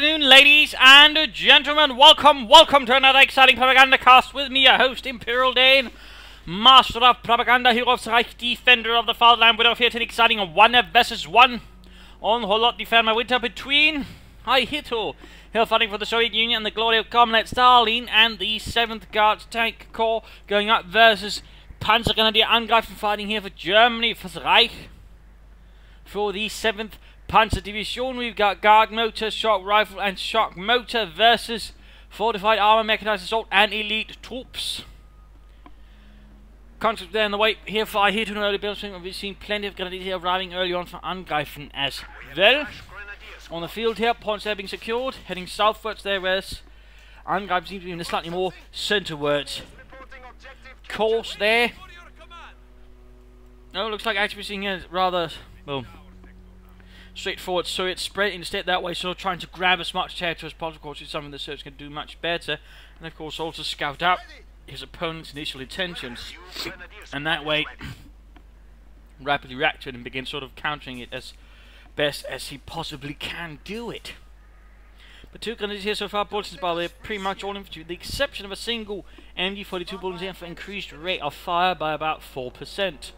afternoon, ladies and gentlemen. Welcome to another exciting Propagandacast with me, your host, Imperial Dane, Master of Propaganda, Hero of Reich, Defender of the Fatherland. We're here to an exciting 1 versus 1 on Holot defend my winter between Ihitto, here fighting for the Soviet Union and the glory of Comrade Stalin, and the 7th Guards Tank Corps going up versus Panzergrenadier Angreifen, fighting here for Germany, for the Reich. For the 7th Panzer Division, we've got Guard Motor, Shock Rifle and Shock Motor versus Fortified Armor, Mechanized Assault and Elite Troops. Concept there in the way here for Ihitto and early build swing. We've seen plenty of grenadiers here arriving early on for Angreifen as well. On the field here, points there being secured, heading southwards there, whereas Angreifen seems to be in a slightly more centrewards course there. No, looks like actually we're seeing a rather, well, straightforward Soviet spread instead that way, so trying to grab as much territory as possible. Of course, is something the Soviets can do much better, and of course also scout out his opponent's initial intentions, and that way rapidly react to it and begin sort of countering it as best as he possibly can do it. But 2 grenadiers here so far, bullets by the way, pretty much all infantry, with the exception of a single MG42 bullets here for increased rate of fire by about 4%.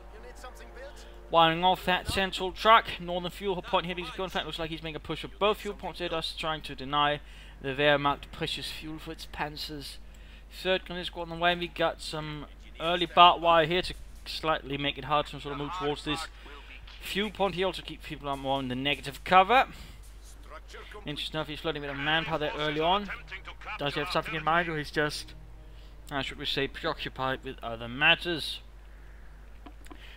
Wiring off that central track, northern fuel point here being secured. In fact, looks like he's making a push for both fuel points there, thus trying to deny the Wehrmacht precious fuel for its panzers. 3rd grenadier squad on the way. We got some early barbed wire here to slightly make it hard to sort of move towards this fuel point here, also keep people more in the negative cover. Interesting enough, he's floating a bit of manpower there early on. Does he have something in mind, or he's just, should we say, preoccupied with other matters?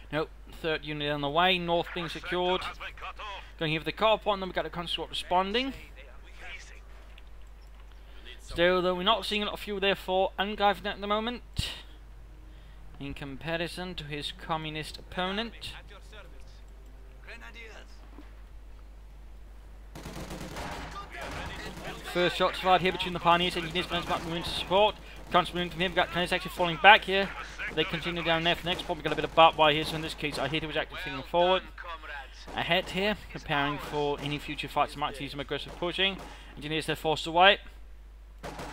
Nope, 3rd unit on the way, north being secured. Going here for the car point, then we've got a consort responding. Still, though, we're not seeing a lot of fuel there for Angreifen at the moment, in comparison to his communist opponent. First shots fired here between the Pioneers and Engineers, back moving to support. Constant from here, we've got Cannons actually falling back here. They continue down there for the next point. We've got a bit of barbed wire here, so in this case Ihitto was actually thinking forward. Ahead here, preparing for any future fights that might see some aggressive pushing. Engineers, they're forced away.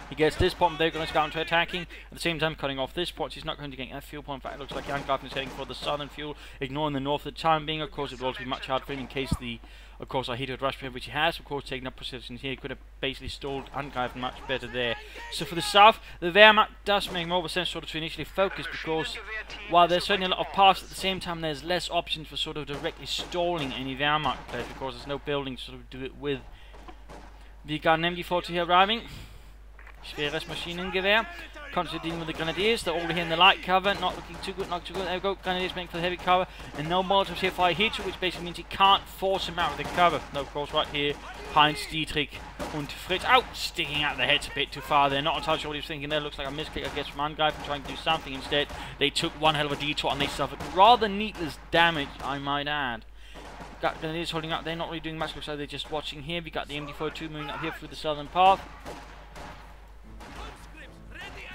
He gets this point, they're going to counter attacking. At the same time, cutting off this point, he's not going to get that fuel point. In fact, it looks like Angreifen is heading for the southern fuel, ignoring the north for the time being. Of course, it will also be much harder for him in case the, of course, Ihitto had rushed, which he has. Of course, taking up positions here, he could have basically stalled Angreifen much better there. So for the south, the Wehrmacht does make more of a sense sort of to initially focus, because while there's certainly a lot of paths, at the same time there's less options for sort of directly stalling any Wehrmacht players, because there's no building to sort of do it with. We got an MG40 here arriving. Schweres Maschinengewehr. Constantly dealing with the Grenadiers. They're already here in the light cover. Not looking too good, not too good. There we go. Grenadiers making for the heavy cover. And no Molotovs here for Ihitto, which basically means he can't force him out of the cover. No, of course, right here, Heinz, Dietrich, and Fritz. Out! Sticking out the heads a bit too far there. Not entirely sure what he was thinking there. Looks like a misclick, I guess, from Angreifen trying to do something instead. They took one hell of a detour and they suffered rather needless damage, I might add. Got Grenadiers holding up. They're not really doing much. Looks like they're just watching here. We got the MD42 moving up here through the southern path.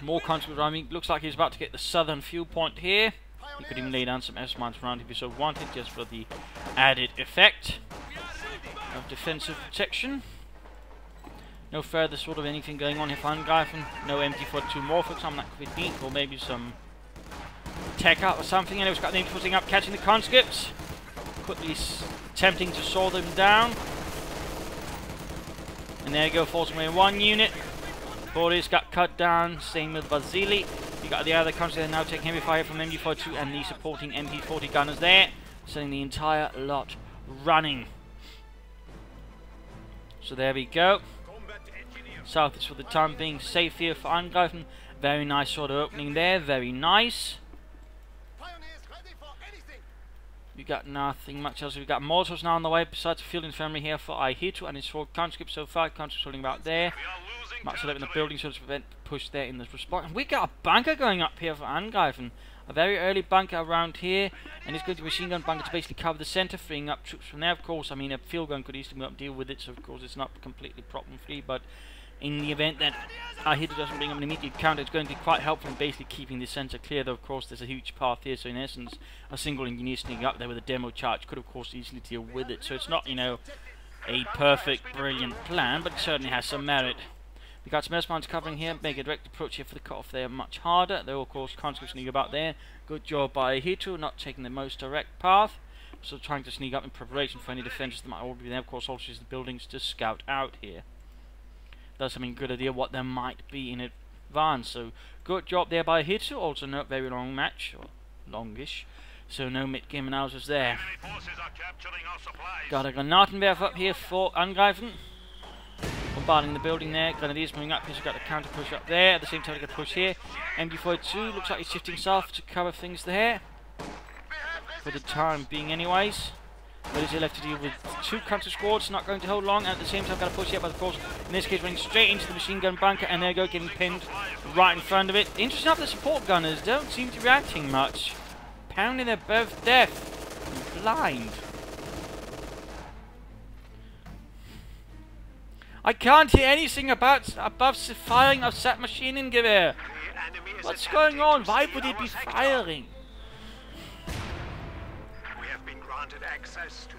More conscripts arriving. Looks like he's about to get the southern fuel point here. He could even lay down some S-mines around if he so wanted, just for the added effect of defensive protection. No further sort of anything going on here for Angreifen. No MT-42 more for example, that could be deep, or maybe some tech up or something. Anyway, he's got the MT-14 up, catching the conscripts. Quickly attempting to saw them down. And there you go, forcing away 1 unit. Boris got cut down, same with Vasily. You got the other conscripts now taking heavy fire from MG42 and the supporting MP40 gunners there, sending the entire lot running. So there we go. South is for the time being safe here for Angreifen. Very nice sort of opening there, very nice. We got nothing much else. We've got Molotovs now on the way, besides the field infirmary here for Ihitto and his 4 conscripts so far. Conscripts holding about there. Much left in the building so to prevent push there in this response. And we got a bunker going up here for Angreifen. A very early bunker around here, and it's going to be a machine gun bunker to basically cover the centre, freeing up troops from there. Of course, I mean, a field gun could easily move up, deal with it, so of course it's not completely problem free, but in the event that Ihitto doesn't bring up an immediate counter, it's going to be quite helpful in basically keeping the centre clear, though of course there's a huge path here, so in essence a single engineer sneaking up there with a demo charge could of course easily deal with it. So it's not, you know, a perfect, brilliant plan, but it certainly has some merit. We got some S-mines covering here, make a direct approach here for the cut-off there much harder. They're of course constantly sneak about there. Good job by Ihitto, not taking the most direct path. So trying to sneak up in preparation for any defenses that might already be there. Of course, also use the buildings to scout out here. That's something good idea what there might be in advance. So good job there by Ihitto. Also not very long match, or longish. So no mid-game analysis there. Got a Granatenwerfer up here for Angreifen. Bombarding the building there. Grenadiers moving up here, so we've got a counter push up there. At the same time, we got a push here. MG42 looks like he's shifting south to cover things there. For the time being, anyways. But is he left to deal with two counter squads? Not going to hold long. And at the same time, got a push here, but of course, in this case, running straight into the machine gun bunker. And there you go, getting pinned right in front of it. Interesting enough, the support gunners don't seem to be reacting much. Pounding their both death. Blind. I can't hear anything about above the firing of that machine gewehr. What's going on? Why would it be firing?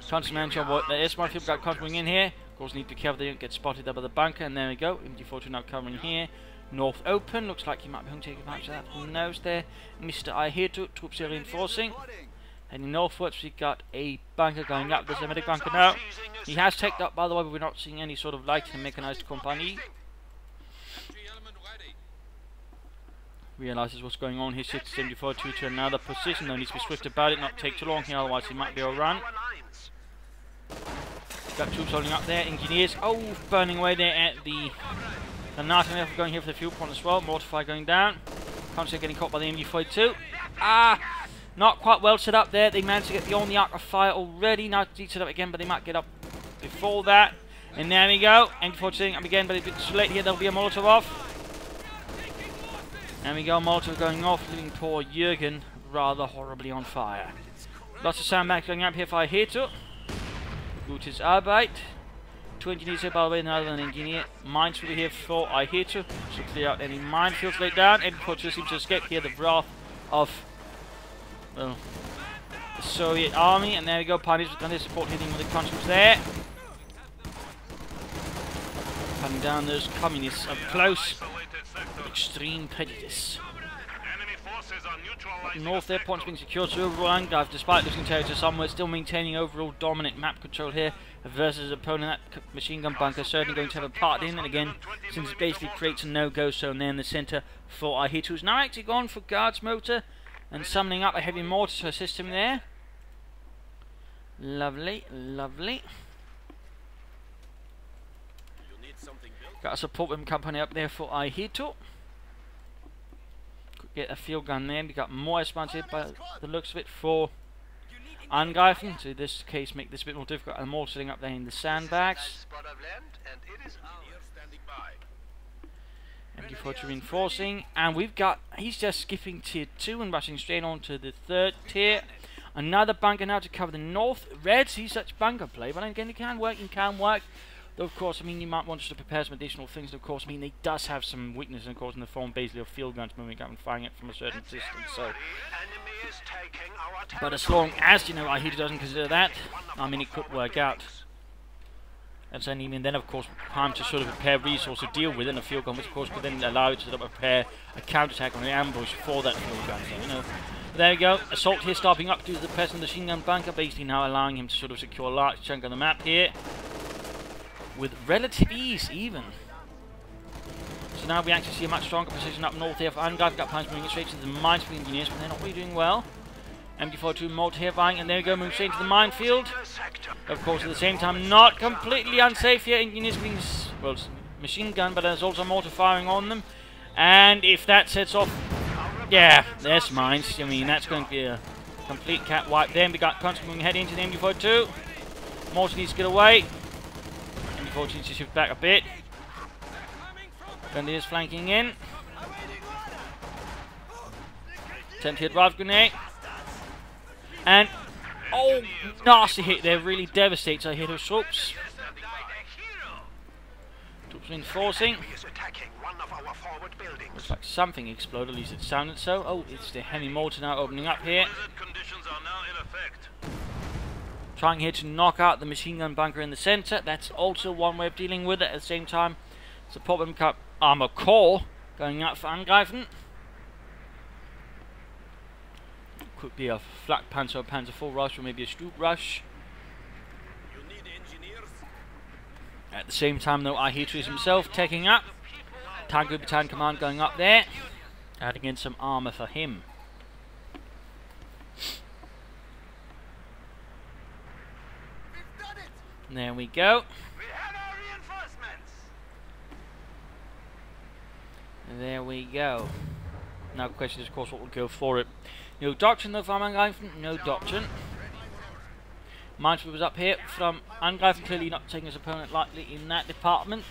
Constant mansion, what the S-mine field got coming in here. Of course, need to be careful they don't get spotted up by the bunker. And there we go. MG42 now covering here. North open. Looks like he might be home taking advantage of that. Who knows there? Mr. Ihitto, troops are reinforcing. Heading northwards, we got a bunker going up. There's a medic bunker now. He has taken up, by the way, but we're not seeing any sort of light in the mechanized company. Realizes what's going on here. Shifts 74-2 to another position. Though needs to be swift about it, not take too long here, otherwise he might be overrun. Got troops holding up there. Engineers, burning away there at the Granatenwerfer going here for the fuel point as well. Mortify going down. Constantly getting caught by the MG42. Not quite well set up there. They managed to get beyond the arc of fire already. Now it's set up again, but they might get up before that. And there we go. MG42 setting up again, but it's a bit too late here. There'll be a Molotov off. And we go, Molotov going off, leaving poor Jürgen rather horribly on fire. Lots of sandbags going up here for Ihitto. Gutes Arbeit. Two engineers here, by the way, another than an engineer. Minesfield here for Ihitto. So clear out any minefields laid down. MG42 seems to escape here the wrath of, well, the Soviet army. And there we go, Pioneers with gun support hitting with the conscripts there. Cutting down those communists up close. Extreme prejudice. North there, points being secured to overall Angreifen, despite losing territory somewhere, still maintaining overall dominant map control here versus opponent. That machine gun bunker certainly going to have a part in it again, since it basically creates a no-go zone there in the centre for Ihitto, who's now actually gone for guards motor and summoning up a heavy mortar to assist him there. Lovely, lovely. Got a support weapon company up there for Ihitto. Could get a field gun there. We got more S-mines here by the looks of it for Angreifen. So in this case, make this a bit more difficult. And more sitting up there in the sandbags. MG42 reinforcing. And we've got, he's just skipping tier 2 and rushing straight on to the 3rd tier. Another bunker now to cover the north. Red sees such bunker play, but again, it can work, Though, of course, I mean, you might want to prepare some additional things. And of course, I mean, they does have some weaknesses, of course, in the form basically of field guns moving up and firing it from a certain distance. So, but as long as, you know, Ihitto doesn't consider that, I mean, it could work out. And so, I mean, then, of course, time to sort of prepare resources to deal with in a field gun, which, of course, could then allow you to sort of prepare a counterattack on the ambush for that field gun. So, you know, there we go. Assault here stopping up due to the presence of the machine gun bunker, basically now allowing him to sort of secure a large chunk of the map here. With relative ease, even. So now we actually see a much stronger position up north here for Angreifen. Got plans moving straight to the minefield engineers, but they're not really doing well. MG42 mortar here firing, and there we go, move straight to the minefield. Of course, at the same time, not completely unsafe here. Engineers being, well, machine gun, but there's also mortar firing on them. And if that sets off, yeah, there's mines. I mean, that's going to be a complete cat wipe. Then we got constant moving ahead into the MG42. Mortar needs to get away. MG42 needs to shift back a bit. Grenadiers flanking in. Attempted drive grenade. And, oh, nasty hit there. Really devastates our Ihitto's troops. Troops reinforcing. Looks like something exploded, at least it sounded so. Oh, it's the heavy mortar now opening up here. Trying here to knock out the machine gun bunker in the center. That's also one way of dealing with it. At the same time, support cup armor core going out for Angreifen. Could be a flak panzer or panzer IV rush, or maybe a Stug rush. At the same time, though, Ihitto is himself taking up. Tango Battalion Command going up there, adding in some armor for him. There we go. There we go. Now the question is, of course, what will go for it. No doctrine though from Angreifen, no doctrine. Minesweeper was up here from Angreifen, clearly not taking his opponent lightly in that department.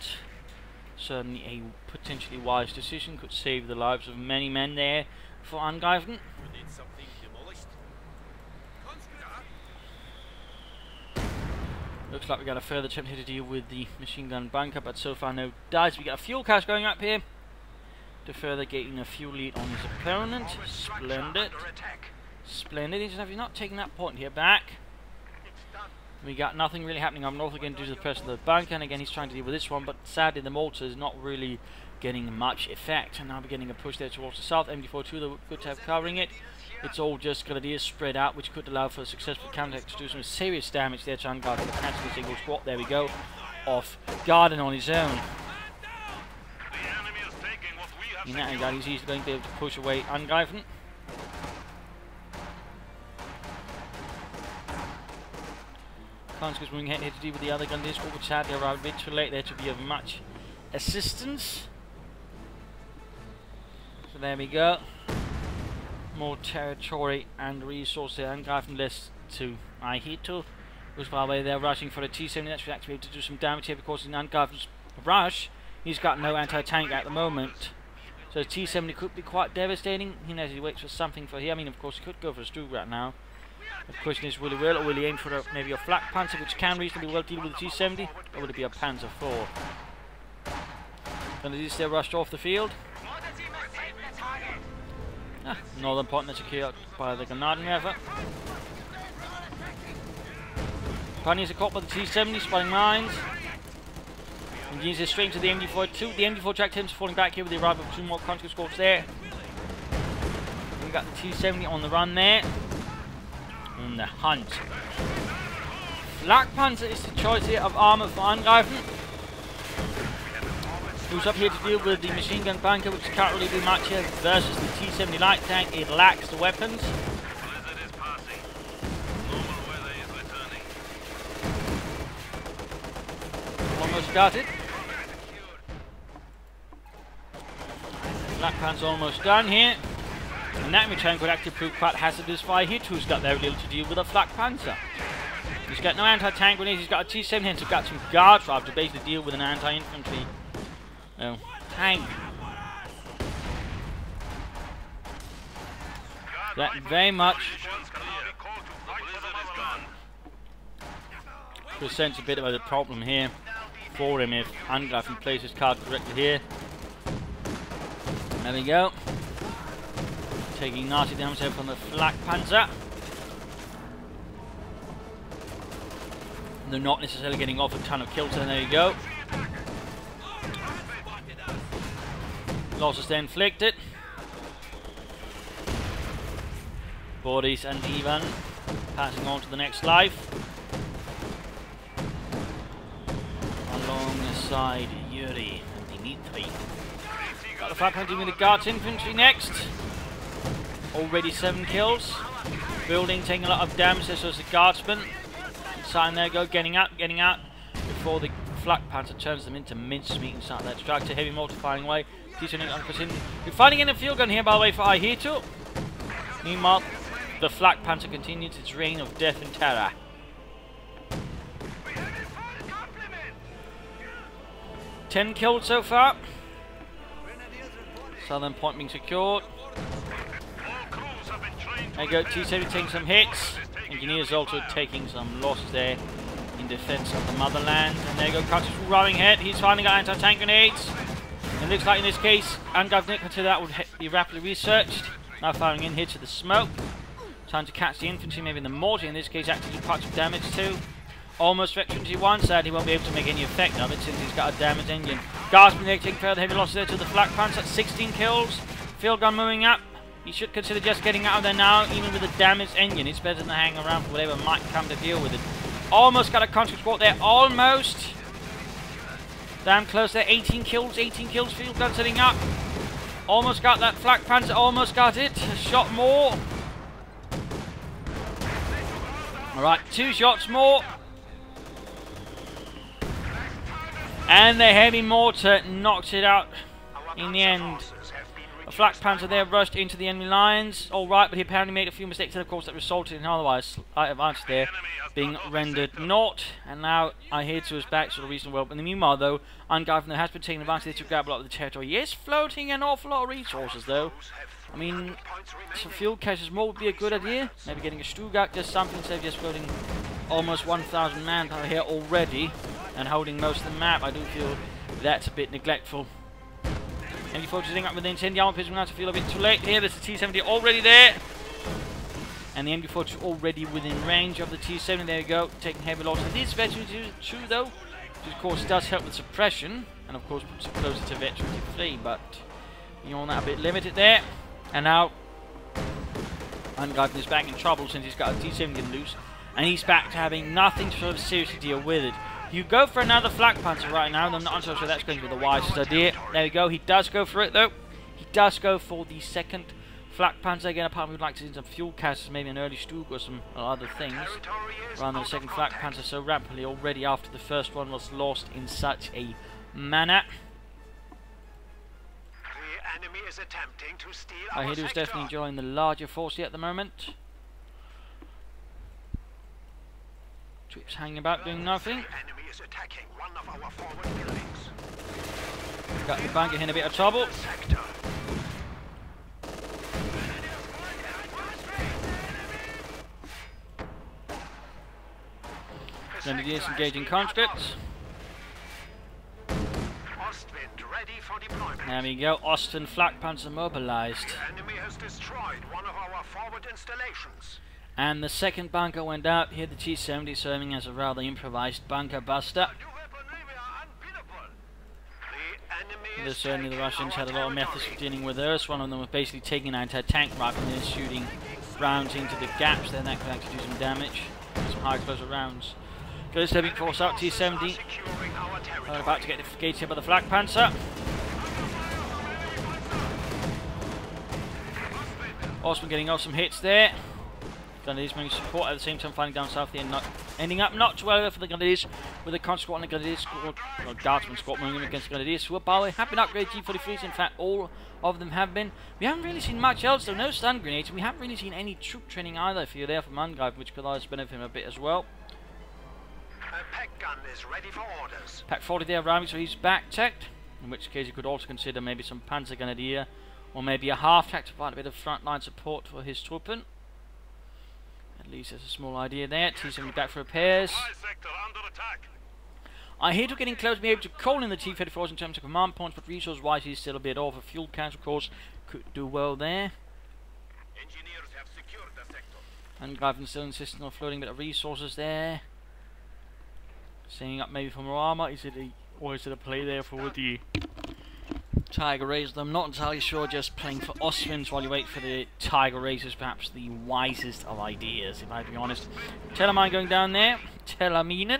Certainly a potentially wise decision, could save the lives of many men there for Angreifen. Looks like we got a further attempt here to deal with the machine gun bunker, but so far no dice. We got a fuel cache going up here to further gain a fuel lead on his opponent. Splendid. Splendid. He's not taking that point here back. We got nothing really happening up north again due to the pressure of the bunker, and again he's trying to deal with this one, but sadly the mortar is not really getting much effect. And now we're getting a push there towards the south. MD42, they're good to have covering it. It's all just grenadiers spread out, which could allow for a successful counterattack to do some serious damage there to Angreifen. But actually, single squat, there we go, off guarding on his own. In that regard, he's easily going to be able to push away Angreifen. Kanska's moving ahead here to deal with the other grenadiers, which sadly arrived a bit too late there to be of much assistance. So there we go. More territory and resources. Angreifen less to Ihitto, who's by the way they're rushing for a T-70. That's actually able to do some damage here because in Angreifen's rush he's got no anti-tank at the moment. So T-70 could be quite devastating. He knows he waits for something for here. I mean, of course he could go for a Stug right now. The question is, will he or will he aim for maybe a flak panzer, which can reasonably well deal with the T-70, or will it be a panzer IV? Grenadiers still rushed off the field. Northern point secured by the Angreifen. Pioneers are caught by the T-70, spotting mines. And uses straight into the MD42. The MD4 track teams falling back here with the arrival of two more conscript squads there. We got the T-70 on the run there. On the hunt. Flak panzer is the choice here of armor for Angreifen. Who's up here to deal with the machine gun bunker, which can't really do much here, versus the T-70 light tank. It lacks the weapons. Almost got it. Flak panzer almost done here. And that return could actually prove quite hazardous for Ihitto, who's got very little to deal with a flak panzer. He's got no anti-tank grenades, he's got a T-70, and he's got some guard drive to basically deal with an anti-infantry tank. That very much presents a bit of a problem here for him if Angreifen plays his card correctly here. There we go. Taking nasty damage here from the flak panzer. They're not necessarily getting off a ton of kills, and there you go. Losses then inflicted. Boris and Ivan passing on to the next life. Alongside Yuri and Dimitri. Got the flak panzer with the Guards infantry next. Already 7 kills. Building taking a lot of damage. This was the Guardsman. Inside there go, getting out before the flak panzer turns them into mincemeat and start their extractor. Heavy mortar firing away. We're fighting in a field gun here, by the way, for Ihitto. Meanwhile, the flak panzer continues its reign of death and terror. Ten killed so far. Southern point being secured. There you go, T-70 taking some hits. Engineers also taking some losses there in defense of the motherland. And there you go, Country's running ahead. He's finally got anti-tank grenades. It looks like in this case, Angreifen consider that would be rapidly researched. Now firing in here to the smoke. Time to catch the infantry, maybe the mortar in this case, actually do quite some damage too. Almost veteran G1, sadly won't be able to make any effect of it since he's got a damaged engine. Gasping there, taking further heavy losses there to the flak panzer. 16 kills. Field gun moving up. He should consider just getting out of there now, even with a damaged engine. It's better than hang around for whatever might come to deal with it. Almost got a conscript squad there, almost. Damn close there, 18 kills, field gun setting up. Almost got that flak panzer, almost got it. A shot more. Alright, 2 shots more. And the heavy mortar knocks it out in the end. A flak panzer there rushed into the enemy lines. Alright, but he apparently made a few mistakes, and of course that resulted in otherwise slight advantage there being rendered naught. And now Ihitto is back to the reasonable well. In the meanwhile, though, Angreifen has been taking advantage to grab a lot of the territory. Yes, floating an awful lot of resources, though. I mean, some fuel caches more would be a good idea. Maybe getting a Stuttgart, just something, instead of just floating almost 1,000 manpower here already and holding most of the map. I do feel that's a bit neglectful. MG4 sitting up with the incendiary armor pistol, going to feel a bit too late here. There's the T-70 already there. And the MG4 is already within range of the T-70. There you go, taking heavy losses. It is veteran 2 though, which of course does help with suppression. And of course puts it closer to veteran 3, but beyond that a bit limited there. And now Angreifen is back in trouble since he's got a T-70 loose. And he's back to having nothing to sort of seriously deal with it. You go for another flak panzer right now, and I'm not so sure that's going to be the wisest idea. There we go, he does go for it though. He does go for the second flak panzer again. Apart, we'd like to see some fuel caches, maybe an early Stug or some other things, rather than the second flak panzer so rapidly already after the first one was lost in such a manner. Ihitto's definitely enjoying the larger force here at the moment. Troops hanging about doing nothing. Got the bunker in a bit of trouble. Grenadiers engaging conscripts. There we go, Ostwind flak panzer mobilized. And the second bunker went out. Here the T-70 serving as a rather improvised bunker buster. Certainly the Russians had a lot of methods for dealing with us. One of them was basically taking an anti-tank rifle and then shooting rounds into the gaps. Then that could actually do some damage. Some high closer rounds. Goes stepping force out, T-70. About to get defeated by the flak panzer. Osman getting off some hits there. Grenadiers moving support at the same time, finding down south here, ending up not too well for the Grenadiers, with the Con squad and the Grenadiers squad, or Guardsman squad moving against the Grenadiers, who are, by the way, have been upgraded G43s. In fact, all of them have been. We haven't really seen much else, though. No stun grenades, and we haven't really seen any troop training either for you there from Angreifen, which could always benefit him a bit as well. Pack gun is ready for orders. Pack 40 there arriving, so he's back checked, in which case you could also consider maybe some Panzer Grenadier, or maybe a half-track to provide a bit of frontline support for his Truppen. At least there's a small idea there. T-70 back for repairs. Ihitto getting close to be able to call in the T-34s in terms of command points, but resource-wise he's still a bit off. A fuel cache, of course, could do well there. Angreifen still insisting on floating a bit of resources there. Setting up maybe for more armor. Is it a play there for the Tiger Razors? I'm not entirely sure. Just playing for Ostwinds while you wait for the Tiger Razors, perhaps the wisest of ideas, if I be honest. Telemine going down there. Teleminen.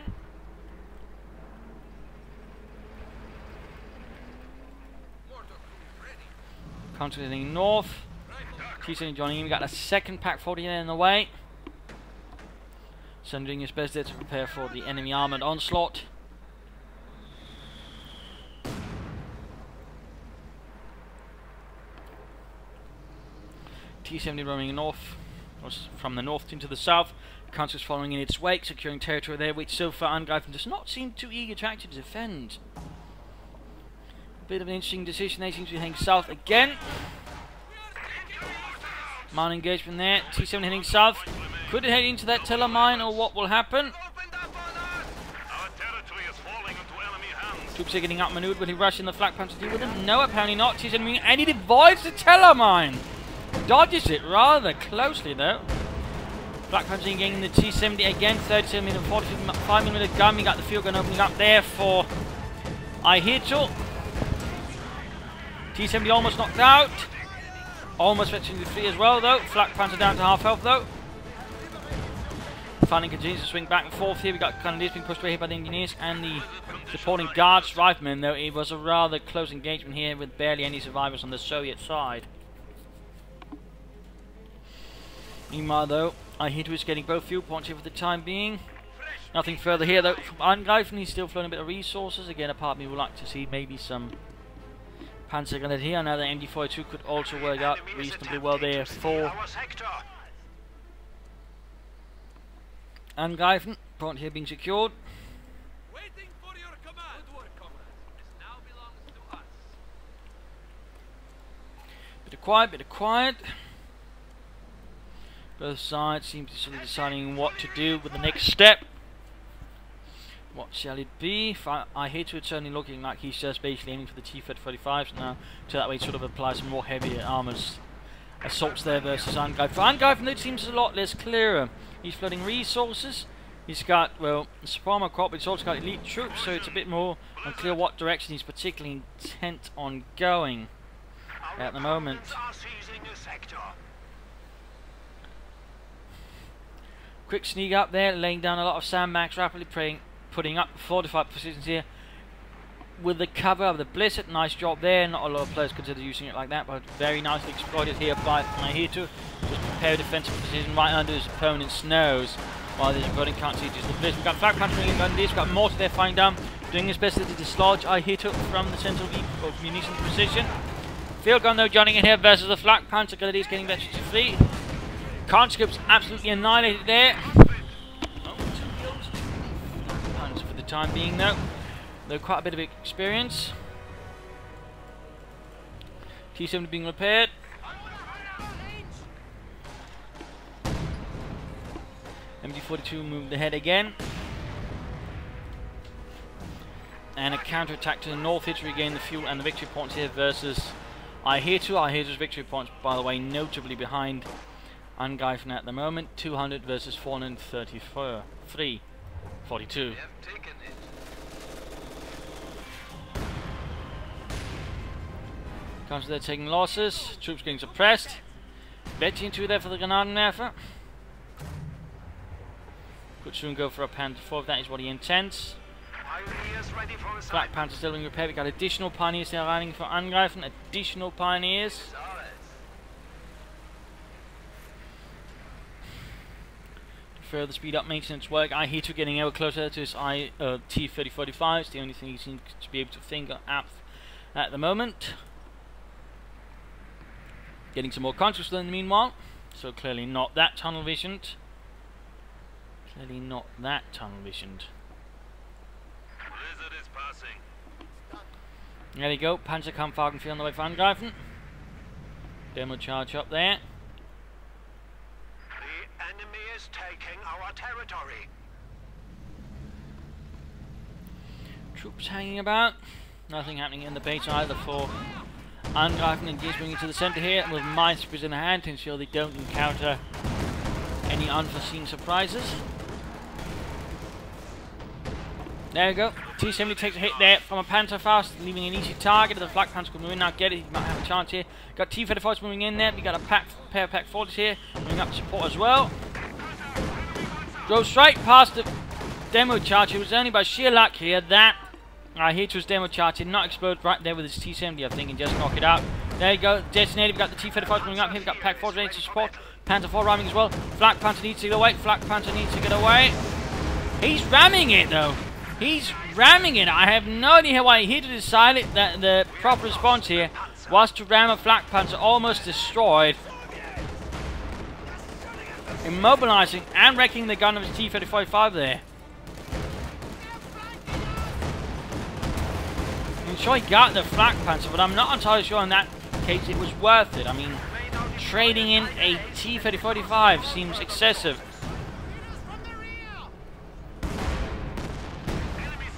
Continuing north. T-70 joining in. We got a second Pack 40 in the way. Sun doing his best there to prepare for the enemy armoured onslaught. T-70 roaming north, or from the north into the south. Countries following in its wake, securing territory there, which so far Angreifen does not seem too eager to actually defend. Bit of an interesting decision. They seem to be heading south again. Mine engagement there. T-70 heading south. Could it head into that telemine, or what will happen? Troops are getting outmaneuvered. Will he rush in the flak punch to deal with them? No, apparently not. T-70, and he avoids the telemine. Dodges it rather closely though. Flak Panzer getting the T-70 again, 37mm and 45mm gun. We got the field gun opening up there for Ihitto. T-70 almost knocked out. Almost fetching the free as well though. Flak Panzer down to half health though. Fanning continues to swing back and forth here. We got Canadians being pushed away here by the engineers and the supporting guards riflemen, though it was a rather close engagement here with barely any survivors on the Soviet side. Meanwhile though, Ihitto is getting both fuel points here for the time being. Nothing further here though from Angreifen. He's still flowing a bit of resources. Again, a part of me would like to see maybe some Panzer grenade here. Now the MD-42 could also work out reasonably well there for Angreifen. Point here being secured. Waiting for your command. Good work, comrades. This now belongs to us. Bit of quiet. Both sides seem to be sort of deciding what to do with the next step. What shall it be? Ihitto, it's certainly looking like he's just basically aiming for the T-35s now, so that way sort of apply some more heavier armors assaults there versus Angreifen. For Angreifen, it seems a lot less clearer. He's flooding resources. He's got, well, Sparma crop, but he's also got elite troops, so it's a bit more unclear what direction he's particularly intent on going at the moment. Quick sneak up there, laying down a lot of sandbags, rapidly putting up fortified positions here with the cover of the Blizzard. Nice job there. Not a lot of players consider using it like that, but very nicely exploited here by Ihitto. Just prepare a defensive position right under his opponent's nose while the opponent can't see just the Blizzard. We've got Flak Panzer in on this. We've got Mortar there firing down, doing his best to dislodge Ihitto from the central of munitions position. Field gun though joining in here versus the Flak Panzer. Grenadiers getting ventured to flee. Conscripts absolutely annihilated there. Oh, 2 kills. Panzer for the time being though. Though quite a bit of experience. T-70 being repaired. MD-42 moved ahead again. And a counter-attack to the north here to regain the fuel and the victory points here versus Ihitto. Ihitto's victory points, by the way, notably behind Angreifen at the moment. 200 versus 434. 42. Comes there taking losses. Troops getting suppressed. Betting 2 there for the Gnadenwerfer. Could soon go for a Panther 4 if that is what he intends. Flak Panther still being repaired. We got additional pioneers there arriving for Angreifen. Additional pioneers. To further speed up maintenance work, Ihitto getting ever closer to his T-3045. It's the only thing he seems to be able to think of at the moment. Getting some more conscious in the meanwhile. So clearly not that tunnel visioned. Clearly not that tunnel visioned. Blizzard is passing. There we go. Panzerkampfwagen on the way for Angreifen. Demo charge up there. The enemy is taking our territory. Troops hanging about. Nothing happening in the base either for Angreifen, and he's bringing it to the centre here with minesweepers in hand to ensure they don't encounter any unforeseen surprises. There we go. T-70 takes a hit there from a Panzerfaust, leaving an easy target. The Flak Panzer could move in now, get it. He might have a chance here. Got T-35s moving in there. We got a pair of Pack 40s here, moving up to support as well. Drove straight past the demo charge. It was only by sheer luck here that Ihitto's demo charge did not explode right there with his T-70, I think, and just knock it out. There you go, detonated. We've got the T-35 moving up here. We've got Pack 4 ready to support. Panzer 4 ramming as well. Flak Panzer needs to get away. Flak Panzer needs to get away. He's ramming it though. He's ramming it. I have no idea why Ihitto decided that the proper response here was to ram a Flak Panzer almost destroyed, immobilizing and wrecking the gun of his T-35 there. I'm sure he got the Flak Panzer, but I'm not entirely sure in that case it was worth it. I mean, trading in a T-3045 seems excessive.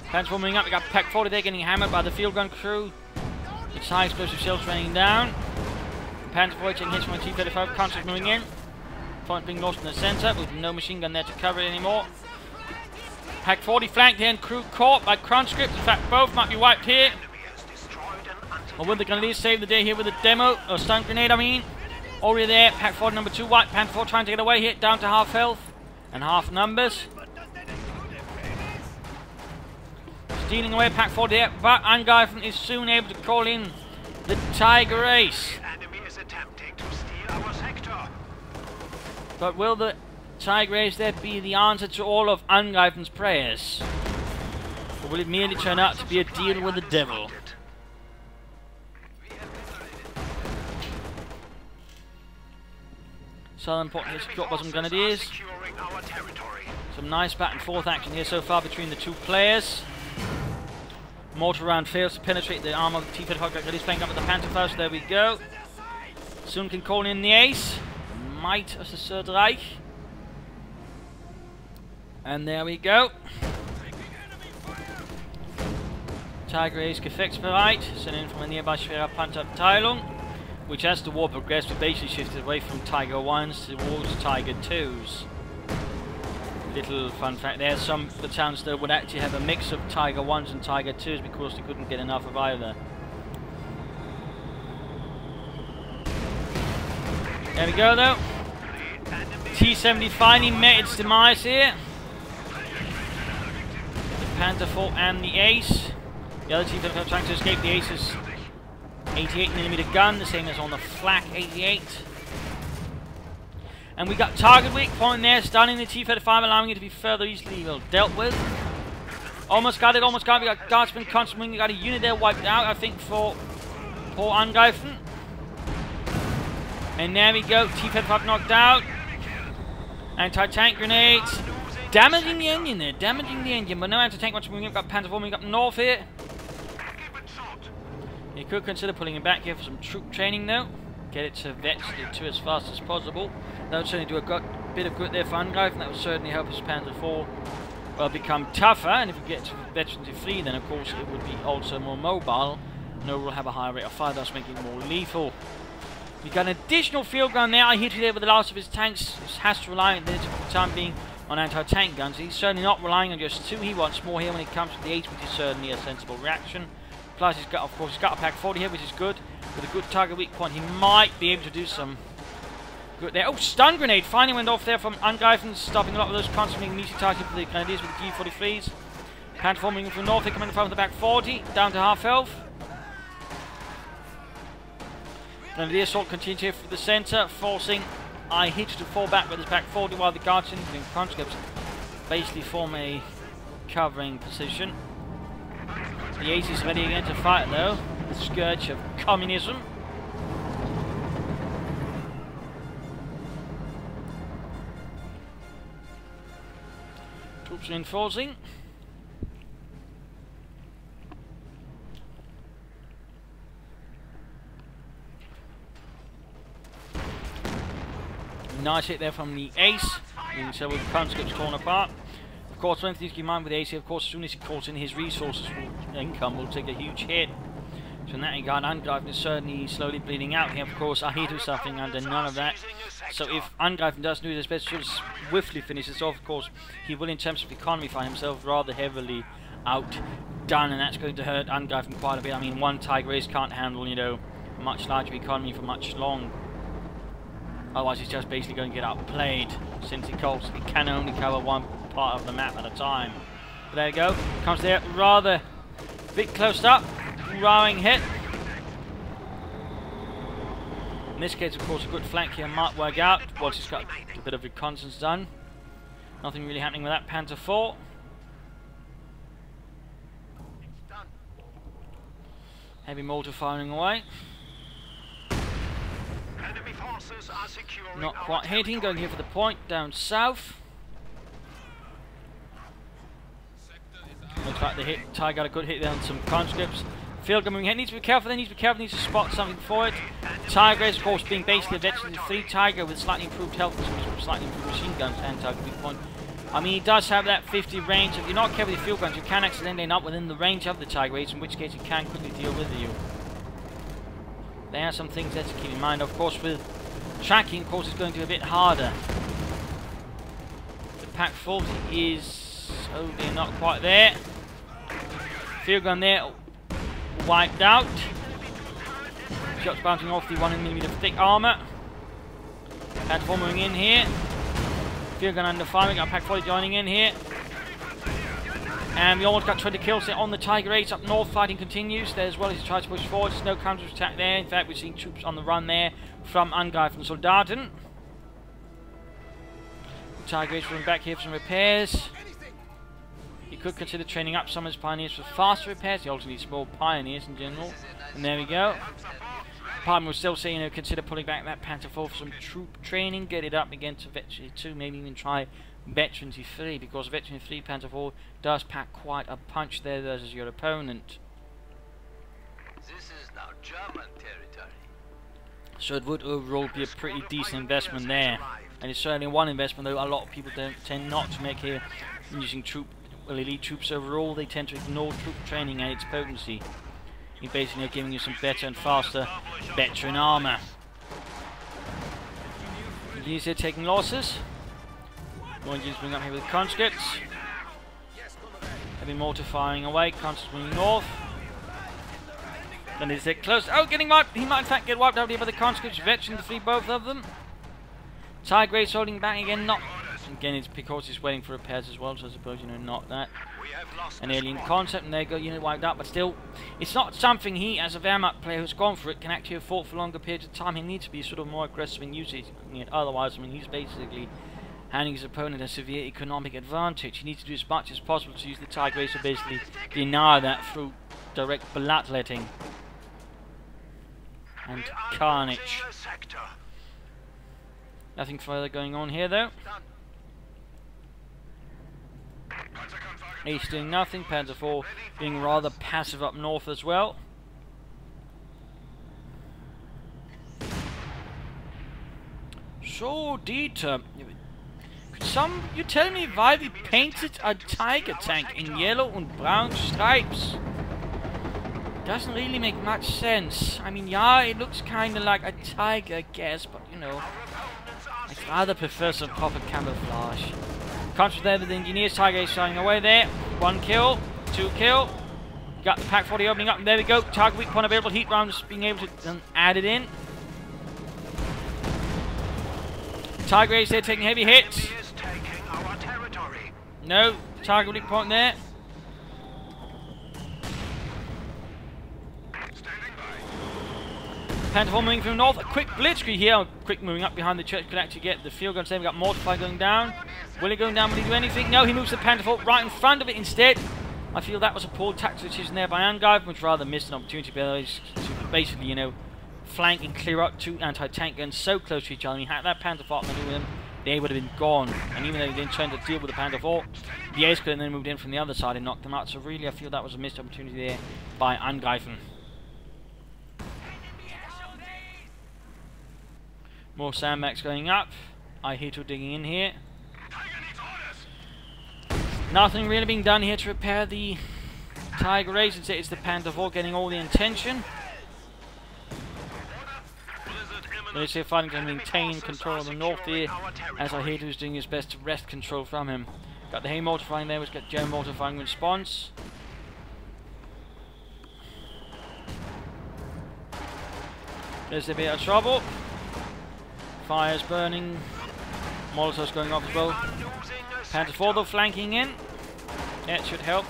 Panzer moving up, we got Pack 40 there getting hammered by the field gun crew. It's high explosive shells raining down. Panzer 4 taking hits from a T-35, Concerts moving in. Point being lost in the centre with no machine gun there to cover it anymore. Pack 40 flanked here and crew caught by conscripts. In fact, both might be wiped here. Or will the Grenadiers save the day here with a demo, or stun grenade, I mean. Already there, Pack 40 number 2 wiped. Panther 4 trying to get away here, down to half health and half numbers. Stealing away Pack 40 there, but Angreifen is soon able to call in the Tiger Ace. But will the Tiger Ace there be the answer to all of Angreifen's prayers? Or will it merely turn out to be a deal with the devil? Southern Port here secured by some Grenadiers. Some nice back and forth action here so far between the two players. Mortar round fails to penetrate the armor of the T-35 Grenadiers, playing up with the Panther first. There we go. Soon can call in the ace. Might of the Third Reich. And there we go. Tiger Ace Gefechtsbereit, sent in from a nearby Schwerer Panzerabteilung, which as the war progressed, we basically shifted away from Tiger 1s towards Tiger 2s. Little fun fact there, some battalions though would actually have a mix of Tiger 1s and Tiger 2s because they couldn't get enough of either. There we go though. T-70 finally met its demise here. The Panther 4 and the Ace. The other T-35 trying to escape the Ace's 88mm gun, the same as on the Flak 88. And we got target weak point there, stunning the T-35, allowing it to be further easily dealt with. Almost got it, almost got it. We got Guardsman, Constant, we got a unit there wiped out, I think, for poor Angreifen. And there we go, T-35 knocked out. Anti-tank grenades. Damaging the engine there, damaging the engine, but no anti-tank much moving up. Got Panther 4 moving up north here. You could consider pulling him back here for some troop training though. Get it to vets to as fast as possible. That would certainly do a bit of good there for Angreifen. That would certainly help his Panther 4 become tougher. And if we get veterans to flee, then of course it would be also more mobile. And it will have a higher rate of fire, thus making it more lethal. We got an additional field gun there. Ihitto there with the last of his tanks. Has to rely on this for the time being on anti-tank guns. He's certainly not relying on just 2. He wants more here when it comes to the 8, which is certainly a sensible reaction. Plus, he's got, of course, he's got a Pack 40 here, which is good. With a good target weak point, he might be able to do some good there. Oh, stun grenade finally went off there from Angreifen, stopping a lot of those constantly meaty targets for the Grenadiers with the T-43s. Panther 4 moving from north, they come in front of the Pack 40, down to half health. Grenadier assault continues here from the centre, forcing Ihitto to fall back with his Pack 40, while the Guardsmen and conscripts basically form a covering position. The Ace is ready again to fight though, the scourge of communism. Troops reinforcing. Nice hit there from the Ace, and so with the conscripts torn apart. Of course, one thing to keep in mind with the Ace, of course, as soon as he calls in his resources, income will take a huge hit. So in that regard, Angreifen is certainly slowly bleeding out here. Of course, Ihitto suffering under none of that. So if Angreifen does do his best to swiftly finish this off, of course, he will, in terms of economy, find himself rather heavily outdone, and that's going to hurt Angreifen quite a bit. I mean, one Tiger Ace can't handle, you know, a much larger economy for much long. Otherwise, he's just basically going to get outplayed, since he can only cover one part of the map at a time. But there you go. Comes there rather a bit close up. Rowing hit. In this case, of course, a good flank here might work out once he's got a bit of reconnaissance done. Nothing really happening with that Panther 4. Heavy mortar firing away. Not quite hitting, going here for the point down south. Looks like the Tiger got a good hit there on some conscripts. Field gun moving ahead, needs to be careful there, needs to spot something for it. Tiger is, of course, being basically a veteran 3 Tiger with slightly improved health, slightly improved machine guns and target weak point. I mean, he does have that 50 range. If you're not careful with your field guns, you can accidentally end up within the range of the Tiger Ace, in which case it can quickly deal with you. There are some things there to keep in mind, of course, with Tracking, of course, is going to be a bit harder. The Pack 40 is... oh, they're not quite there. Field gun there, wiped out. Shots bouncing off the 1mm thick armour. Panther moving in here. Field gun under fire, we got Pack 40 joining in here. And we almost got 20 kills there on the Tiger 8 up north. Fighting continues there as well as he tries to push forward. There's no counter-attack there. In fact, we're seeing troops on the run there from Angreifen and Soldaten. The Tiger 8's running back here for some repairs. He could consider training up some of his pioneers for faster repairs. He also needs small pioneers in general. And there we go. Department will still say, you know, consider pulling back that Panther 4 for some troop training. Get it up again to Veteran 2. Maybe even try Veterancy 3, because Veterancy 3 Panther 4 does pack quite a punch there versus your opponent. This is now German territory. So it would overall be a pretty decent investment there. And it's certainly one investment though a lot of people tend not to make here using elite troops overall. They tend to ignore troop training and its potency. You're basically giving you some better and faster veteran armour. These are taking losses. One units bring up here with conscripts. Heavy mortar firing away, conscripts moving north. Then they sit close. Oh, getting wiped! He might in fact get wiped out here by the conscripts. Veteran to free both of them. Tiger 8's holding back again, not... again, it's because he's waiting for repairs as well, so I suppose, you know, not that. An alien concept, and there you go, unit wiped out, but still, it's not something he, as a Wehrmacht player who's gone for it, can actually have fought for longer periods of time. He needs to be sort of more aggressive in using it. Otherwise, I mean, he's basically handing his opponent a severe economic advantage. He needs to do as much as possible to use the Tiger 8 to basically deny that through direct bloodletting and carnage. Nothing further going on here though. Ace doing nothing, Panther 4 being rather passive up north as well. So, Dieter, could you tell me why we painted a Tiger tank in yellow and brown stripes? Doesn't really make much sense. I mean, yeah, it looks kind of like a tiger, I guess, but you know, I'd rather prefer some proper camouflage. Conscious there with the engineers, Tiger 8 shining away there. 1 kill, 2 kill. Got the Pack 40 opening up, and there we go. Target weak point available, heat rounds being able to add it in. Tiger 8 there taking heavy hits. No, target weak point there. Panther 4 moving from north, a quick blitzkrieg here, quick moving up behind the church, could actually get the field guns there. We got Mortify going down. Will he go down? Will he do anything? No, he moves the Panther 4 right in front of it instead. I feel that was a poor tactical decision there by Angreifen, which rather missed an opportunity to basically, you know, flank and clear up two anti-tank guns so close to each other. I mean, had that Panther 4 maneuver them, they would have been gone. And even though they didn't try to deal with the Panther 4, the Ace could have then moved in from the other side and knocked them out. So really, I feel that was a missed opportunity there by Angreifen. More sandbags going up. Ihitto digging in here. Nothing really being done here to repair the Tiger 8. It's the Panther 4 getting all the attention. They say fighting to maintain control of the north here, as Ihitto is doing his best to wrest control from him. Got the hay mortar firing there, which got German mortar firing in response. There's a bit of trouble. Fire's burning. Molotovs going off as well. Panther 4 though flanking in. That should help.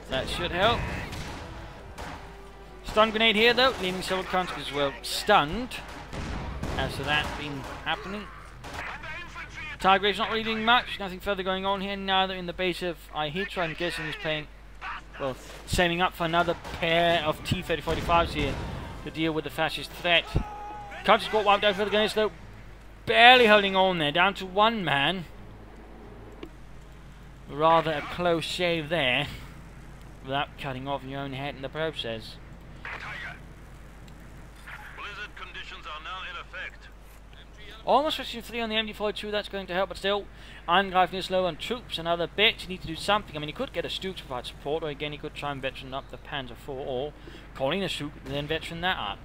That should help. Stun grenade here though, leaving several conscripts as well stunned. As to that being happening. Tiger 8's not really doing much. Nothing further going on here. Neither in the base of Ihitto. I'm guessing he's playing, well, saving up for another pair of T-3045s here to deal with the fascist threat. Conscious got wiped out for the gunners though. Barely holding on there, down to one man. Rather a close shave there, without cutting off your own head in the process. Blizzard conditions are now in effect. Almost switching 3 on the MD-42, that's going to help, but still, Angreifen is low on troops and other bits. You need to do something. I mean, he could get a Stuke to provide support, or again, he could try and veteran up the Panther 4, or calling a Stuke and then veteran that up.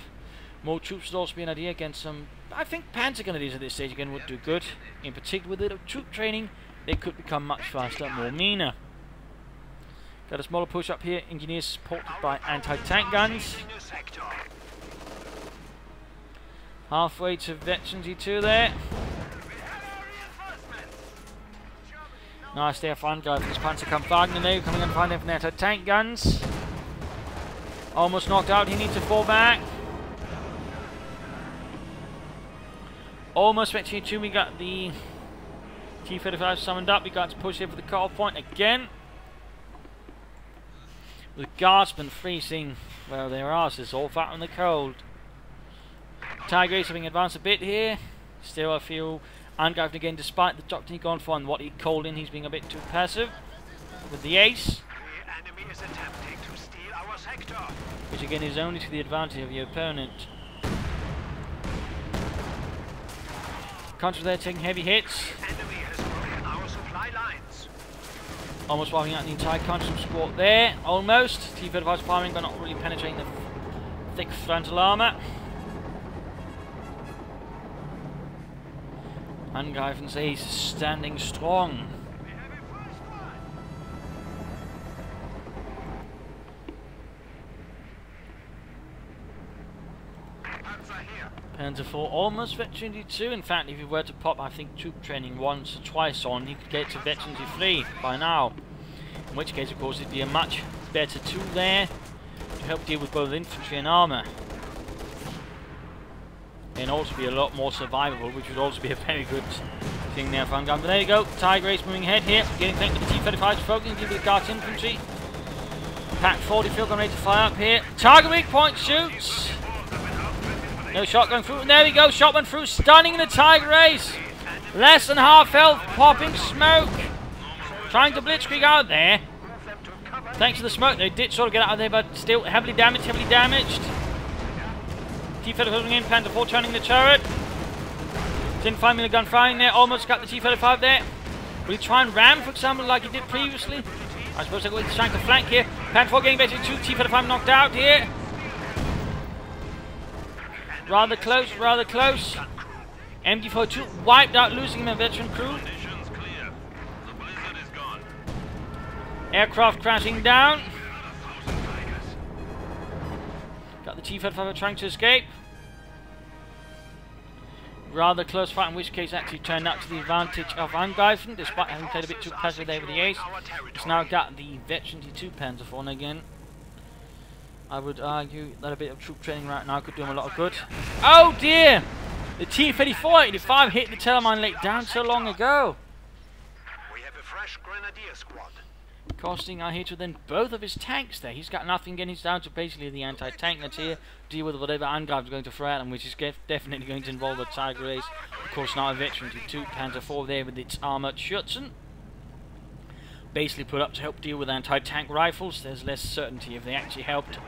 More troops would also be an idea against some, I think Panzer Grenadiers at this stage again would do good. In particular with a little troop training, they could become much faster, more meaner. Got a smaller push up here, engineers supported by anti-tank guns. Halfway to Veterans E2 there. Nice there for Angreifen. This Panzerkampf Wagner now coming on behind him from the anti-tank guns. Almost knocked out, he needs to fall back. Almost Veteran E2, we got the T-35 summoned up, we got to push in for the call point again. With guardsmen freezing where they are, so it's all fat in the cold. Tiger Ace having advanced a bit here. Still I feel Angreifen again, despite the doctrine he's gone for and what he called in, he's being a bit too passive. With the ace. The enemy is attempting to steal our sector. Which again is only to the advantage of your opponent. Contra there taking heavy hits. The enemy has broken our supply lines. Almost wiping out the entire Contra squad there. Almost. T-35 firing but not really penetrating the thick frontal armour. Angreifen's ace is standing strong. Panzer IV almost Veteran E2. In fact, if he were to pop, I think, troop training once or twice on, he could get to Veteran E3 by now. In which case, of course, it'd be a much better tool there to help deal with both infantry and armour. And also be a lot more survivable, which would also be a very good thing there for Angreifen. But there you go, Tiger Ace moving ahead here, getting thanked with the T-35's focusing, give it the Guards infantry. Pack 40 field gun ready to fire up here. Target weak point shoots. No shot going through, and there we go, shot went through, stunning the Tiger Ace. Less than half health, popping smoke. Trying to blitzkrieg out there. Thanks to the smoke, they did sort of get out of there, but still heavily damaged, T-35 holding in, Panther 4 turning the turret. Didn't find me the gun firing there, almost got the T-35 there. Will he try and ram, for example, like he did previously? I suppose they're going to try and flank here. Panther 4 getting better, 2 T-35 knocked out here. Rather close, MD-42 wiped out, losing him a veteran crew. Aircraft crashing down. Got the T-35 trying to escape. Rather close fight, in which case actually turned out to the advantage of Angreifen, despite having played a bit too passive there with the ace. It's now got the Veteran T2 Panzer IV again. I would argue that a bit of troop training right now could do him a lot of good. Oh dear! The T-34-85 hit the Telemann Lake down so long ago. We have a fresh grenadier squad. Costing Ihitto then both of his tanks there. He's got nothing again, he's down to basically the anti-tank that's here. Deal with whatever Angreifen's going to throw at him, which is definitely going to involve a Tiger Ace. Of course now a Veteran T2 Panzer IV there with its armoured Schutzen. Basically put up to help deal with anti-tank rifles. There's less certainty if they actually helped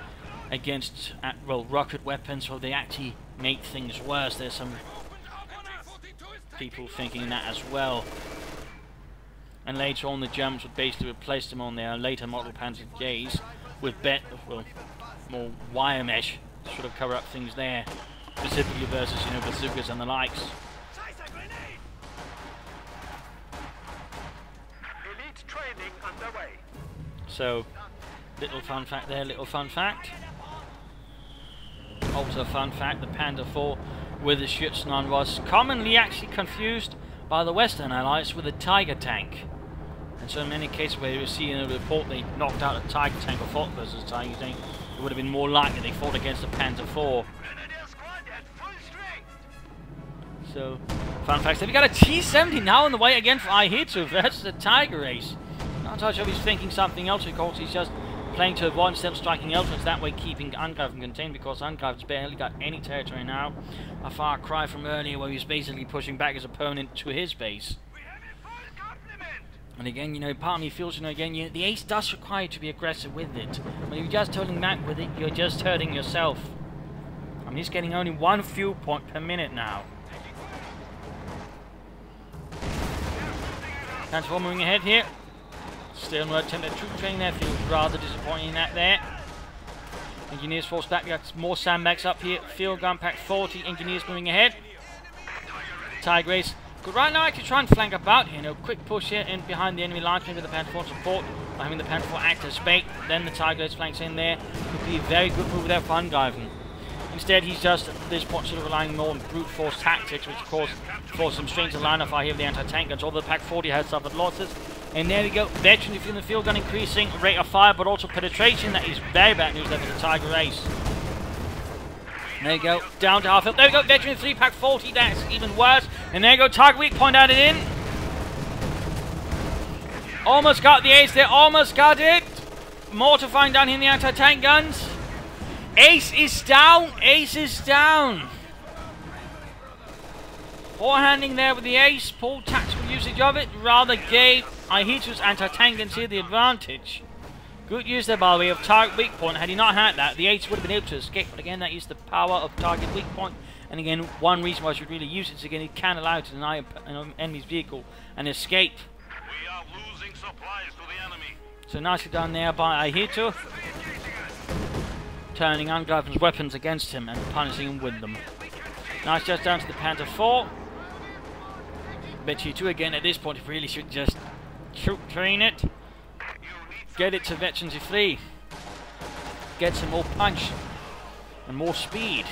against, well, rocket weapons, or they actually make things worse. There's some people thinking that as well. And later on the Germans would basically replace them on their later model Panzer Js with more wire mesh to sort of cover up things there, specifically versus, you know, bazookas and the likes. Elite training underway. So, little fun fact there, little fun fact. Also fun fact, the Panzer IV with the Schutzen was commonly actually confused by the Western Allies with a Tiger tank. And so in many cases where you see in a report they knocked out a Tiger tank or fought versus a Tiger tank, it would have been more likely they fought against a Panzer IV. So, fun fact, we got a T-70 now on the way again for Ihitto versus the Tiger Ace. Not entirely sure if he's thinking something else, of course he's just playing to avoid self-striking elephants, that way keeping Angreifen contained, because Angreifen's barely got any territory now. A far cry from earlier where he was basically pushing back his opponent to his base. And again, you know, part of me feels, you know, again, the ace does require you to be aggressive with it. When you're just holding back with it, you're just hurting yourself. I mean, he's getting only 1 fuel point per minute now. Panzer IV moving ahead here. Still no attempt at troop training there, feels rather disappointing that there. Engineers force back. We got more sandbags up here. Field gun pack 40. Engineers moving ahead. Tiger Race. Good right now, actually trying to flank about here. Quick push here in behind the enemy lines. Maybe the Panther 4 support. Having the Panther 4 act as bait. Then the Tiger Race flanks in there. Could be a very good move there for Angreifen. Instead, he's just at this point sort of relying more on brute force tactics, which of course forces him straight into line of fire here with the anti-tank guns. Although the Pack 40 has suffered losses. And there we go. Veteran in the field gun increasing rate of fire, but also penetration. That is very bad news there for the Tiger Race. There you go. Down to half field. There we go. Veteran 3 Pack 40. That's even worse. And there you go. Target weak point added in. Almost got the ace there. Almost got it. Mortifying down here in the anti-tank guns. Ace is down. Ace is down. Forehanding there with the ace. Poor tactical usage of it. Rather gave Ihitto's anti-tank guns here the advantage. Good use there, by the way, of target weak point. Had he not had that, the ace would have been able to escape. But again, that is the power of target weak point. And again, one reason why I should really use it is again, it can allow it to deny an enemy's vehicle and escape. We are losing supplies to the enemy. So nicely done there by Ihitto. Turning Angreifen's weapons against him and punishing him with them. Nice just down to the Panther 4. Bet you 2 again at this point really should just troop train it. Get it to Veterans 3. Get some more punch and more speed.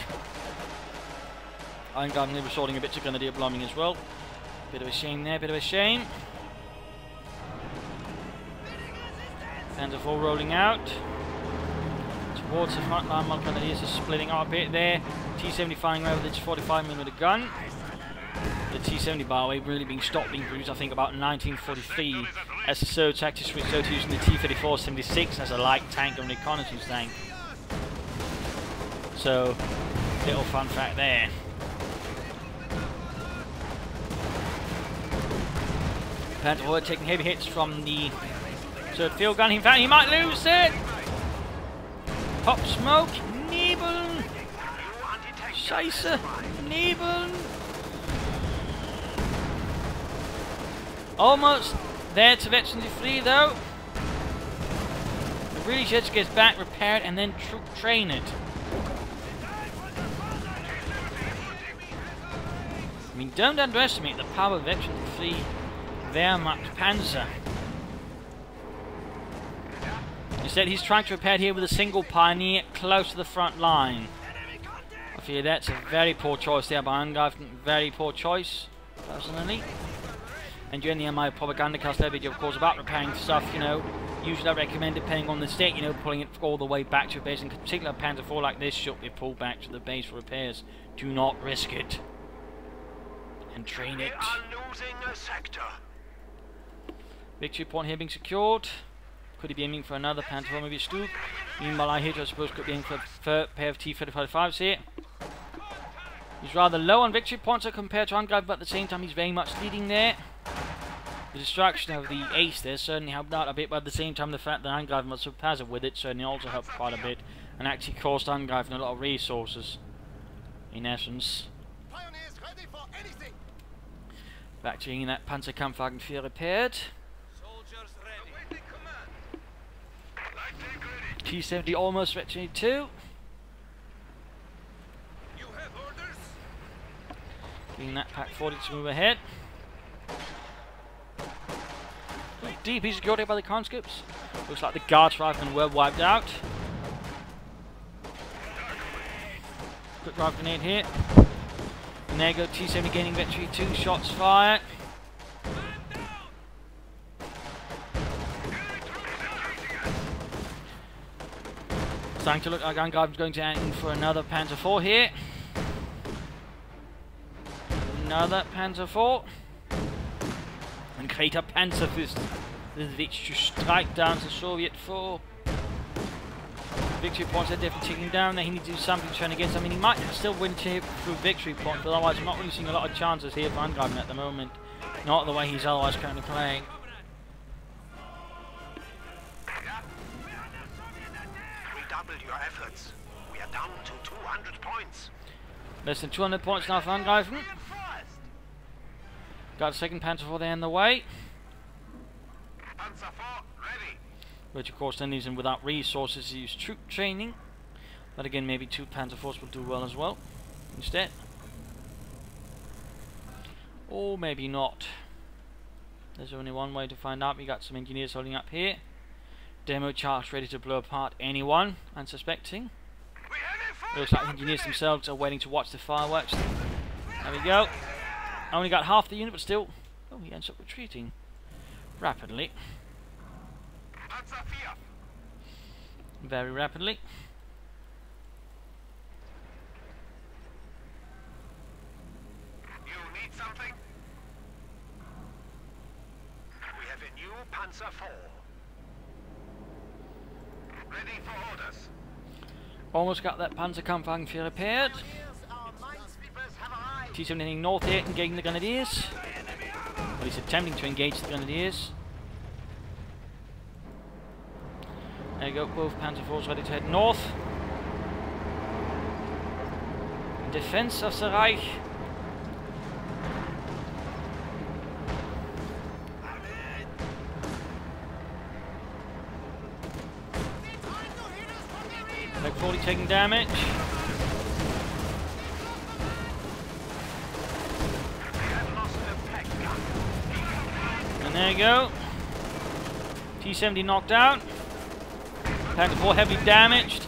Angreifen resorting a bit to grenadier bombing as well. Bit of a shame there, bit of a shame. Panther 4 rolling out. Towards the front line, my grenadiers are splitting up a bit there. T-70 firing away with its 45mm gun. The T-70, by the way, really being stopped being produced, I think, about 1943 as the third tactic switched over to using the T-34-76 as a light tank and reconnaissance tank. So, little fun fact there. Panther 4 taking heavy hits from the third field gun. In fact, he might lose it! Pop smoke, Nebeln! Scheiße, Nebeln! Almost there to Veterans 3 though. It really just gets back, repaired, and then train it. I mean, don't underestimate the power of Veterans 3 Wehrmacht Panzer. Instead, he's trying to repair here with a single Pioneer close to the front line. I feel that's a very poor choice there by Angreifen. Very poor choice, personally. And during the MI Propagandacast video, of course, about repairing stuff, usually I recommend, depending on the state, pulling it all the way back to a base. In particular, Panther 4 like this should be pulled back to the base for repairs. Do not risk it. And train it. We are losing a sector. Victory point here being secured. Could he be aiming for another Panther 4, maybe a Stug? Meanwhile, Ihitto, I suppose, could be aiming for a third pair of T-35s here. He's rather low on victory points compared to Angreifen, but at the same time, he's very much leading there. The destruction of the ace there certainly helped out a bit, but at the same time, the fact that Angreifen was so passive with it certainly also helped quite a bit, and actually cost Angreifen a lot of resources, in essence. Back to getting that Panzerkampfwagen 4 repaired. T-70 almost reaching 2. Getting that Pack 40 to move ahead. Deep security by the conscripts. Looks like the guards riflemen were wiped out. Quick rifle grenade here. And there you go, T-70 gaining victory. 2 shots fired. Starting to look like Angreifen's going to aim for another Panther 4 here. Another Panther 4. And greater Panzerfist which to strike down the Soviet 4. Victory points are definitely ticking down there. He needs to do something to turn against. I mean, he might still win through victory points, but otherwise I'm not really seeing a lot of chances here for Angreifen at the moment. Not the way he's otherwise currently playing. Redouble your efforts. We are down to 200 points. Less than 200 points now for Angreifen. Got a second Panther 4 there in the way. Panzer 4 ready. Which of course then leaves him without resources to use troop training. But again, maybe 2 Panzer IVs will do well as well, instead. Or maybe not. There's only one way to find out. We got some engineers holding up here. Demo charge ready to blow apart anyone unsuspecting. Looks like the engineers themselves are waiting to watch the fireworks. There we go. Only got half the unit, but still. Oh, he ends up retreating rapidly. Very rapidly. You need something? We have a new Panzer IV. Ready for orders. Almost got that Panzerkampfwagen field repaired. T-7 heading north here, engaging the Grenadiers. Well, he's attempting to engage the Grenadiers. There you go, both Panzer IVs ready to head north. In defense of the Reich. Like 40 taking damage. And there you go. T-70 knocked out. Panzer IV heavily damaged.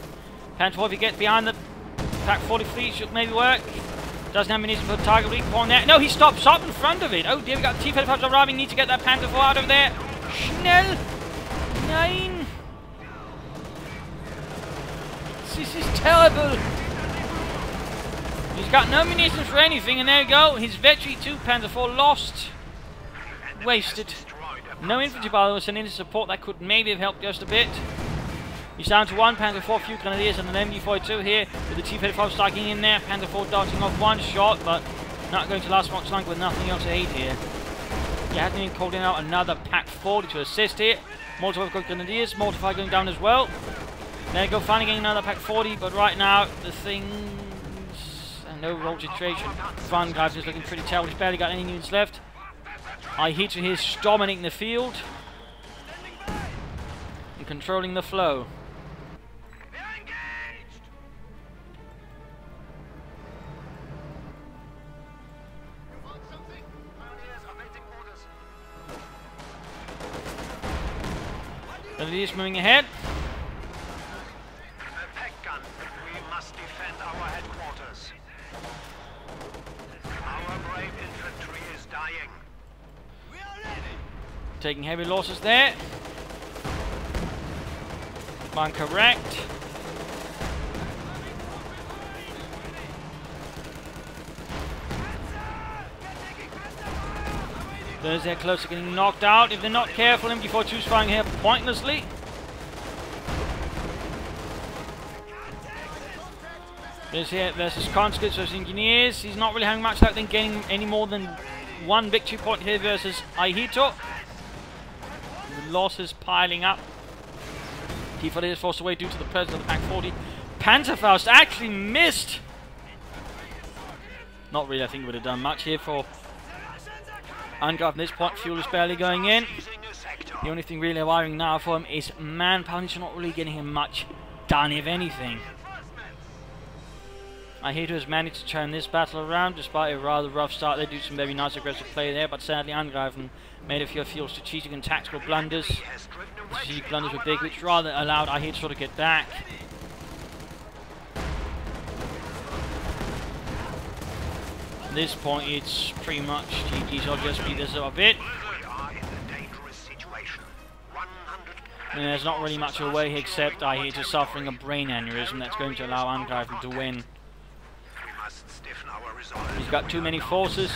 Panzer IV, if you get behind the Pak 40 fleet, should maybe work. Doesn't have ammunition for the target weak point there. No, he stops up in front of it. Oh dear, we got T-35s arriving. Need to get that Panzer IV out of there. Schnell! Nein! This is terrible. He's got no ammunition for anything, and there you go. His Vetri 2 Panzer IV lost. Wasted. No infantry by the way, sent in to support. That could maybe have helped just a bit. He's down to 1 Panzer IV, few Grenadiers, and an MG42 here with the T-35 striking in there. Panzer IV darting off one shot, but not going to last much longer with nothing else to aid here. He hasn't even called in out another Pak 40 to assist here. Multiple Grenadiers, Mortify going down as well. There you go, finally getting another Pak 40, but right now the things an overall situation. Front guys is looking pretty terrible. He's barely got any units left. Ihitto here is dominating the field and controlling the flow. Grenadiers moving ahead. Attack gun. We must defend our headquarters. Our brave infantry is dying. We are ready. Taking heavy losses there. Bunker wrecked. Those there close are getting knocked out. If they're not careful, MG42's firing here pointlessly. There's here versus conscripts versus engineers. He's not really having much luck then gaining any more than 1 victory point here versus Ihitto. The losses piling up. T-40 is forced away due to the presence of the Pak 40. Panzerfaust actually missed. Not really, I think would have done much here for Angreifen at this point. Fuel is barely going in. The only thing really wiring now for him is manpower. He's not really getting him much done, if anything. Ihitto has managed to turn this battle around despite a rather rough start. They do some very nice aggressive play there, but sadly Angreifen made a few strategic and tactical blunders. The strategic blunders were big, which rather allowed Ihitto to sort of get back. At this point it's pretty much GG's. I'll just speed this up a bit. And there's not really much of a way except Ihitto suffering a brain aneurysm that's going to allow Angreifen to win. He's got too many forces,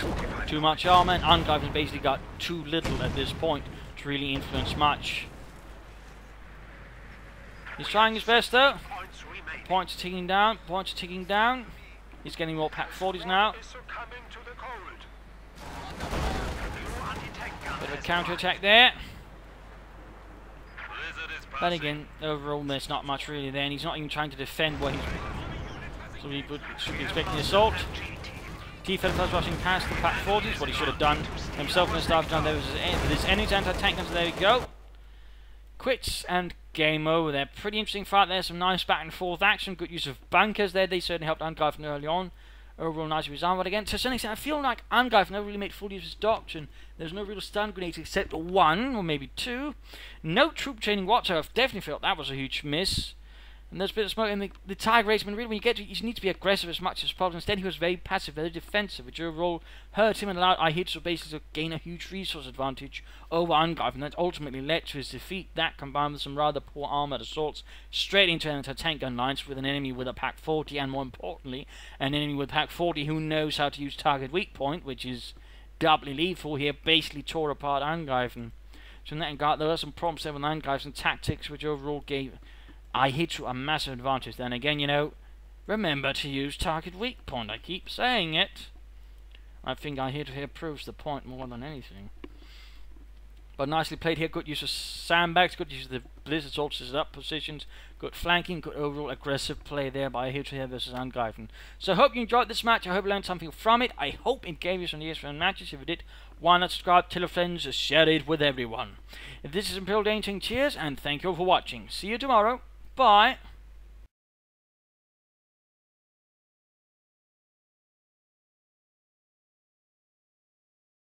too much armor, and Angreifen's basically got too little at this point to really influence much. He's trying his best though. Points are ticking down, points are ticking down. He's getting more Pak 40s now. Bit of a counter-attack there. But again, overall there's not much really there, and he's not even trying to defend what he's... So he should be expecting assault. T-35 rushing past the Pak 40s, what he should have done himself in the staff down there with his enemy's anti-tank guns. There we go. Quits and game over there. Pretty interesting fight there. Some nice back and forth action. Good use of bunkers there. They certainly helped Angreifen early on. Overall, nice resolve. But again, to a certain extent, I feel like Angreifen never really made full use of his doctrine. There's no real stun grenades except one, or maybe two. No troop training whatsoever. I've definitely felt that was a huge miss. And there's a bit of smoke in the Tiger Raceman. Really, when you get to it, you need to be aggressive as much as possible. Instead, he was very passive, very defensive, which overall hurt him and allowed Ihitto basically to gain a huge resource advantage over Angreifen. That ultimately led to his defeat. That combined with some rather poor armoured assaults straight into anti-tank gun lines with an enemy with a Pack 40, and more importantly, an enemy with Pack 40 who knows how to use target weak point, which is doubly lethal here, basically tore apart Angreifen. So in that regard, there were some problems there with Angreifen's tactics, which overall gave Ihitto a massive advantage. Then again, you know, remember to use target weak point. I keep saying it. I think Ihitto here proves the point more than anything. But nicely played here. Good use of sandbags. Good use of the blizzards all set up positions. Good flanking. Good overall aggressive play there by Ihitto here versus Angreifen. So I hope you enjoyed this match. I hope you learned something from it. I hope it gave you some ideas for matches. If it did, why not subscribe, tell your friends, share it with everyone. If this is Imperial Dancing, cheers and thank you all for watching. See you tomorrow. Bye.